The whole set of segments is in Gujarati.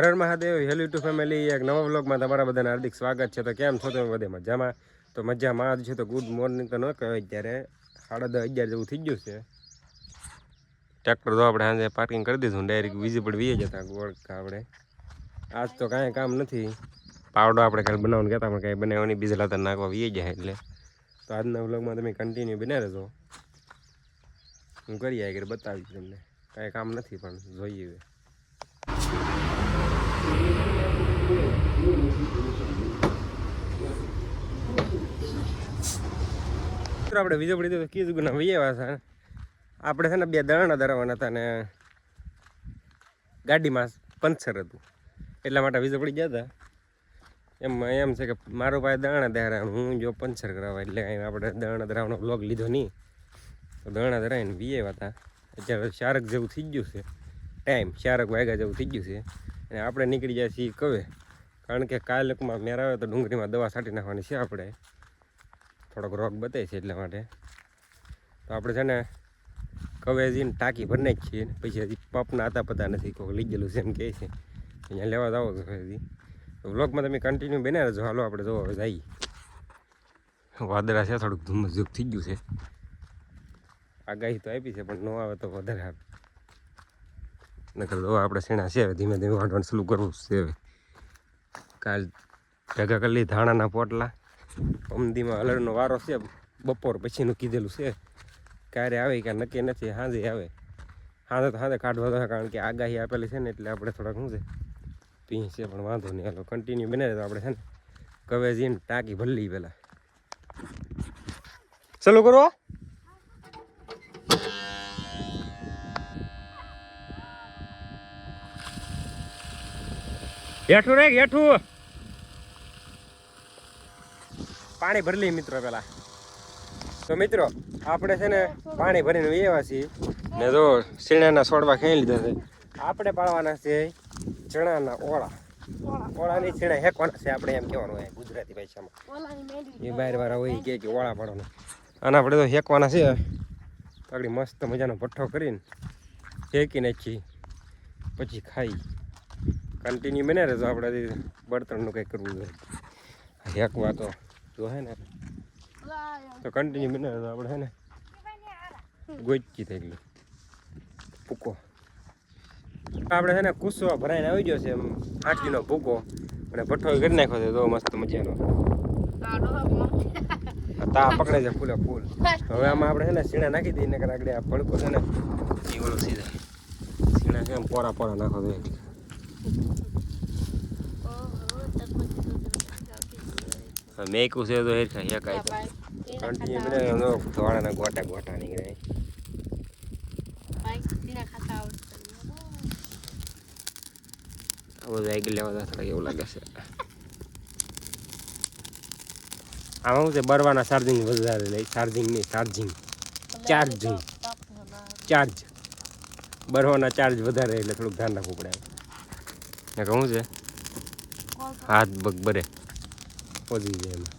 હર મહાદેવ હેલો યુટ્યુબ ફેમિલી એક નવા વ્લોગમાં તમારા બધાને હાર્દિક સ્વાગત છે. તો કેમ છો તમે બધે મજામાં? તો મજામાં જ છે. તો ગુડ મોર્નિંગ તો ન કહેવાય, અત્યારે 10:30-11 જેવું થઈ ગયું છે. ટ્રેક્ટર તો આપણે સાંજે પાર્કિંગ કરી દીધું, ડાયરેક્ટ વિઝિબલ વીએ જતા ગોળકા. આપણે આજ તો કાંઈ કામ નથી. પાવડો આપણે કાલે બનાવવાનું કહેતા પણ કાંઈ બનાવવાની બીજા લાતા નાખવા વીએ જાય. એટલે તો આજના વ્લોગમાં તમે કન્ટિન્યુ બન્યા રહેજો. હું કરી આગળ બતાવીશ તમને. કાંઈ કામ નથી પણ જોઈએ. આપણે બીજો પડી તો કીધું ના વૈયા હતા. આપણે છે ને 2 દરણા ધરાવવાના હતા ને ગાડીમાં પંચર હતું, એટલા માટે વીજો પડી ગયા હતા. એમાં એમ છે કે મારો પાસે દરણા ધરાવે, હું જો પંચર કરાવવા, એટલે આપણે દરણા ધરાવવાનો બ્લોગ લીધો નહીં. તો દરણા ધરાવીને વીયા હતા. અત્યારે 4 જેવું થઈ ગયું છે ટાઈમ, 4 વાગ્યા જેવું થઈ ગયું છે. અને આપણે નીકળી જાય છીએ કવે, કારણ કે કાલકમાં મેર આવે તો ડુંગળીમાં દવા છાંટી નાખવાની છે. આપણે થોડોક રોગ બતાવે છે એટલા માટે. તો આપણે છે ને કવે જઈને ટાંકી ભરી નાખી છીએ. પછી હજી પપના હતા પતા નથી, કોઈ લઈ ગયેલું છે એમ કહે છે. અહીંયા લેવા જાવ તો હજી તો વ્લોગમાં તમે કન્ટિન્યુ બન્યા રહેજો. હાલો આપણે જો હવે જઈએ. વાદળા છે, થોડુંક ધુમ્મસ જેવું થઈ ગયું છે. આગાહી તો આપી છે પણ ન આવે તો વધારે આવે. નકર તો આપણે શેણા છે, ધીમે ધીમે વાટવાનું ચાલુ કરવું છે. હવે કાલ ભેગા કરી લઈ ધાણાના પોટલા. અમદીમાં અલરનો વારો છે, બપોર પછીનું કીધેલું છે. ક્યારે આવે કે નક્કી નથી, સાંજે આવે. સાંજે તો સાંજે કાઢવા દો, કારણ કે આગાહી આપેલી છે ને, એટલે આપણે થોડાક શું છે પી છે. પણ વાંધો નહીં, હાલો કન્ટિન્યુ બનાવે તો આપણે છે ને કવે જઈને ટાંકી ભરી લઈ પહેલાં. ચાલુ કરો. હેઠું રે હેઠું પાણી ભરી લઈએ મિત્રો પેલા. તો મિત્રો આપણે છે ને પાણી ભરીને વેવા છીએ ને જો શીણાના છોડવા ખાઈ લીધા છે. આપણે પાડવાના છે ચણાના ઓળા. ઓળાની છીણા હેકવાના છે, આપણે એમ કહેવાનું હોય ગુજરાતી ભાષામાં. એ બહાર વાળા હોય કે ઓળા પાડવાના, અને આપણે તો હેકવાના છે. આગળ મસ્ત મજાનો ભઠ્ઠો કરીને હેકી નાખી, પછી ખાઈ. કન્ટિન્યુ બને રહેજો. આપણે બળતણનું કંઈક કરવું જોઈએ. હેકવા તો જો હે ને, તો કન્ટિન્યુ બને રહેજો. આપણે હે ને ગોચી થઈ ગયું ભૂકો. આપણે છે ને કુસ્સો ભરાઈને આવી ગયો છે, એમ 8 કિલો ભૂકો. અને ભઠ્ઠો કરી નાખ્યો છે તો મસ્ત મજાનો. તા પકડે છે ફૂલે ફૂલ. હવે આમાં આપણે છે ને સીણા નાખી દઈએ, નકર આગળ આ ભડકો છે ને એ ઓલો સીધા સીણા કેમ પોરા પોરા નાખો જોઈએ. મેકું છે તો હેરખા હેકાય તો કન્ટિન્યુ બનાવે. ધોળાના ગોટા ગોટા નીકળે. બધું આગળ લેવા થોડા એવું લાગે છે. આમાં શું છે, બરવાના ચાર્જિંગ વધારે લે. ચાર્જિંગ નહીં, ચાર્જ બરવાના ચાર્જ વધારે, એટલે થોડુંક ધ્યાન રાખવું પડે. ને કહું છે હાથ પગ બરે પહોંચી જાય એમાં.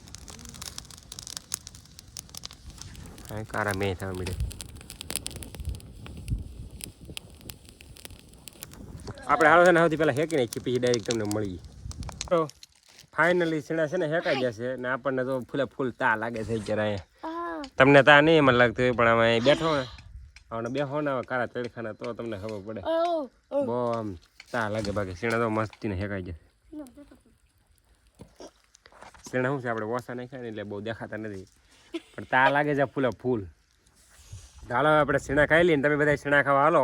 હા કારા મેં થવા મળે. આપણે હાલો છે ને સૌથી પહેલાં હેકી નાખીએ, પછી ડાયરેક્ટ તમને મળી. તો ફાઇનલી સીણા છે ને હેકાઈ જશે. ને આપણને તો ફૂલે ફૂલ તા લાગે છે અત્યારે અહીંયા. તમને તા નહીં મને લાગતું હોય, પણ આમાં અહીં બેઠો ને હવે બેહો ને કારા તડખાના તો તમને ખબર પડે. બહુ આમ તા લાગે. બાકી સીણા તો મસ્તીને હેકાઈ જશે. સીણા શું છે, આપણે ઓછા નાખ્યા ને એટલે બહુ દેખાતા નથી, પણ તા લાગે છે ફૂલે ફૂલ. હાલો આપણે સીણા ખાઈ લઈએ ને તમે બધા સીણા ખાવા હાલો.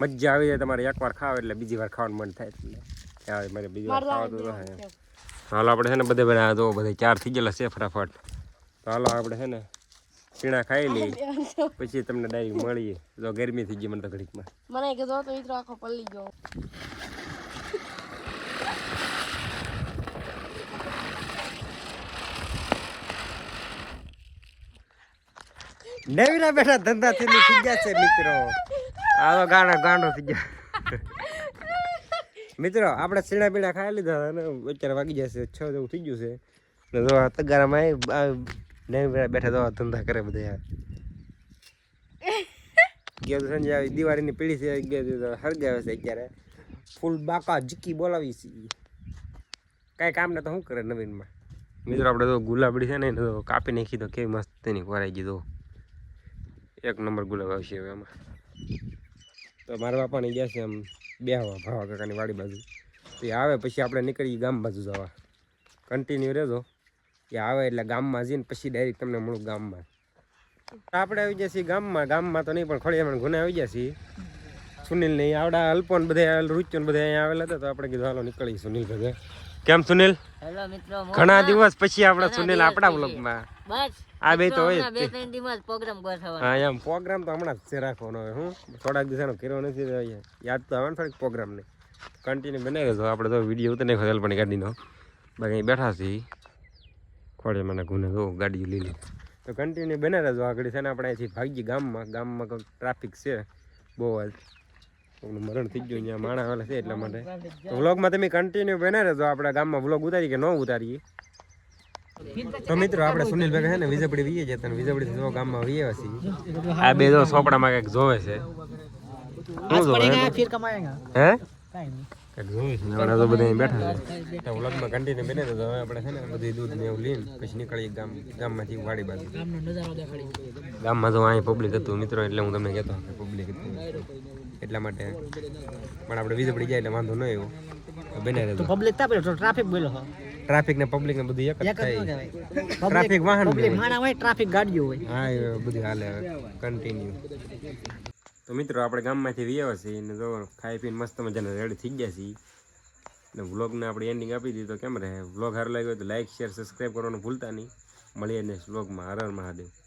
મજા આવી જાય તમારે. એકવાર ખાવ એટલે બીજી વાર ખાવાનું મન થાય. એટલે મારે બીજી વાર ખાવા તો હાલો આપણે છે ને બધે બધા તો બધા 4 થઈ ગયેલા છે ફટાફટ. તો હાલો આપણે છે ને સીણા ખાઈ લઈએ, પછી તમને ડાયરેક્ટ મળીએ. જો ગરમી થઈ ગઈ મને તો ઘડીકમાં. મને કીધું તો મિત્રો આખો પલ્લી ગયો. નવીના બેઠા ધંધા થઈ ગયા છે મિત્રો. આવો ગાંડો થઈ ગયા મિત્રો. આપણે સીણા પીણા ખાઈ લીધા અને અત્યારે વાગી જશે 6 જેવું થઈ ગયું છે. ને જો તગારામાં નવી બેઠા તો ધંધા કરે બધા. ગયા સંજય દિવાળીની પીળી છે, હરગાવે છે અત્યારે. ફૂલ બાકા જીકી બોલાવી છે કાંઈ કામ ને તો શું કરે નવીનમાં મિત્રો આપણે તો ગુલાબડી છે ને એને તો કાપી નાખી તો કેવી મસ્ત તેની કોરાઈ ગઈ તો એક નંબર ગુલાબ આવશે હવે આમાં તો મારા બાપાની ગયા છે આમ બેહવા ભાવા કાકાની વાડી બાજુ તો એ આવે પછી આપણે નીકળીએ ગામ બાજુ જવા કન્ટિન્યુ રહેજો એ આવે એટલે ગામમાં જઈને પછી ડાયરેક્ટ તમને મળું ગામમાં આપણે આવી ગયા છીએ ગામમાં તો નહીં પણ ખોડિયામાં ગુને આવી ગયા છીએ સુનિલ ને આવડા અલ્પોન બધા રૂચ્યોન બધા અહીંયા આવેલા હતા તો આપણે કીધું હાલો નીકળી સુનિલ ભેગે કેમ સુનિલ હેલો મિત્રો ઘણા દિવસ પછી આપણે સુનિલ આપણા વ્લોગમાં બસ આ બે તો હોય બે ત્રણ દિવસ પ્રોગ્રામ ગોઠવવાનો હા એમ પ્રોગ્રામ તો હમણાં જ છે રાખવાનો હોય હું થોડાક દિવસનો કર્યો નથી તો યાદ તો આવે ને થોડીક પ્રોગ્રામને કન્ટિન્યુ બનાવી રહેજો આપણે તો વિડીયો ઉતરી નાખો પણ ગાડીનો બાકી અહીં બેઠા છીએ ખોડે મને ગુને જો ગાડી લીલી તો કન્ટિન્યુ બનાવી રહેજો આગળ છે ને આપણે અહીંથી ભાગીએ ગામમાં કંઈક ટ્રાફિક છે બહુ જ કોઈનું મરણ થઈ ગયું અહીંયા માણા વાળા છે એટલા માટે તો વ્લોગમાં તમે કન્ટિન્યુ બનાવી રહેજો આપણા ગામમાં વ્લોગ ઉતારી કે ન ઉતારીએ તો મિત્રો આપણે સુનિલ ભેગા છે ને વિજયપડી વીએ જતા ને વિજયપડી જો ગામમાં વીએ છીએ આ બે જો સોપડામાં કંઈક જોવે છે શું જોવે ફિર કમાયેગા હે કંઈક જોવે છે આપણે તો બધા બેઠા છે તો વ્લોગમાં કન્ટિન્યુ બને તો હવે આપણે છે ને બધું દૂધ ને એવું લઈને પછી નીકળીએ ગામમાંથી વાડી બાજુ ગામમાં તો અહીં પબ્લિક હતું મિત્રો એટલે હું તમને કહેતો કે પબ્લિક હતું એટલા માટે પણ આપણે વિજયપડી જાય એટલે વાંધો ન આવ્યો બને રહેતો પબ્લિક તા તો ટ્રાફિક બોલો ટ્રાફિક ને પબ્લિક ને બધું એક જ થાય ટ્રાફિક વાહન માણા હોય ટ્રાફિક ગાડીઓ હોય હા એ બધું હાલે કન્ટિન્યુ તો મિત્રો આપણે ગામમાંથી વ્યાવા છીએ ને જો ખાઈ પીને મસ્ત મજાને રેડી થઈ ગયા છીએ ને વ્લોગને આપણે એન્ડિંગ આપી દીધી તો કેમ રહે વ્લોગ સારો લાગ્યો તો લાઈક શેર સબસ્ક્રાઈબ કરવાનું ભૂલતા નહીં મળીએ ને વ્લોગમાં હર હર મહાદેવ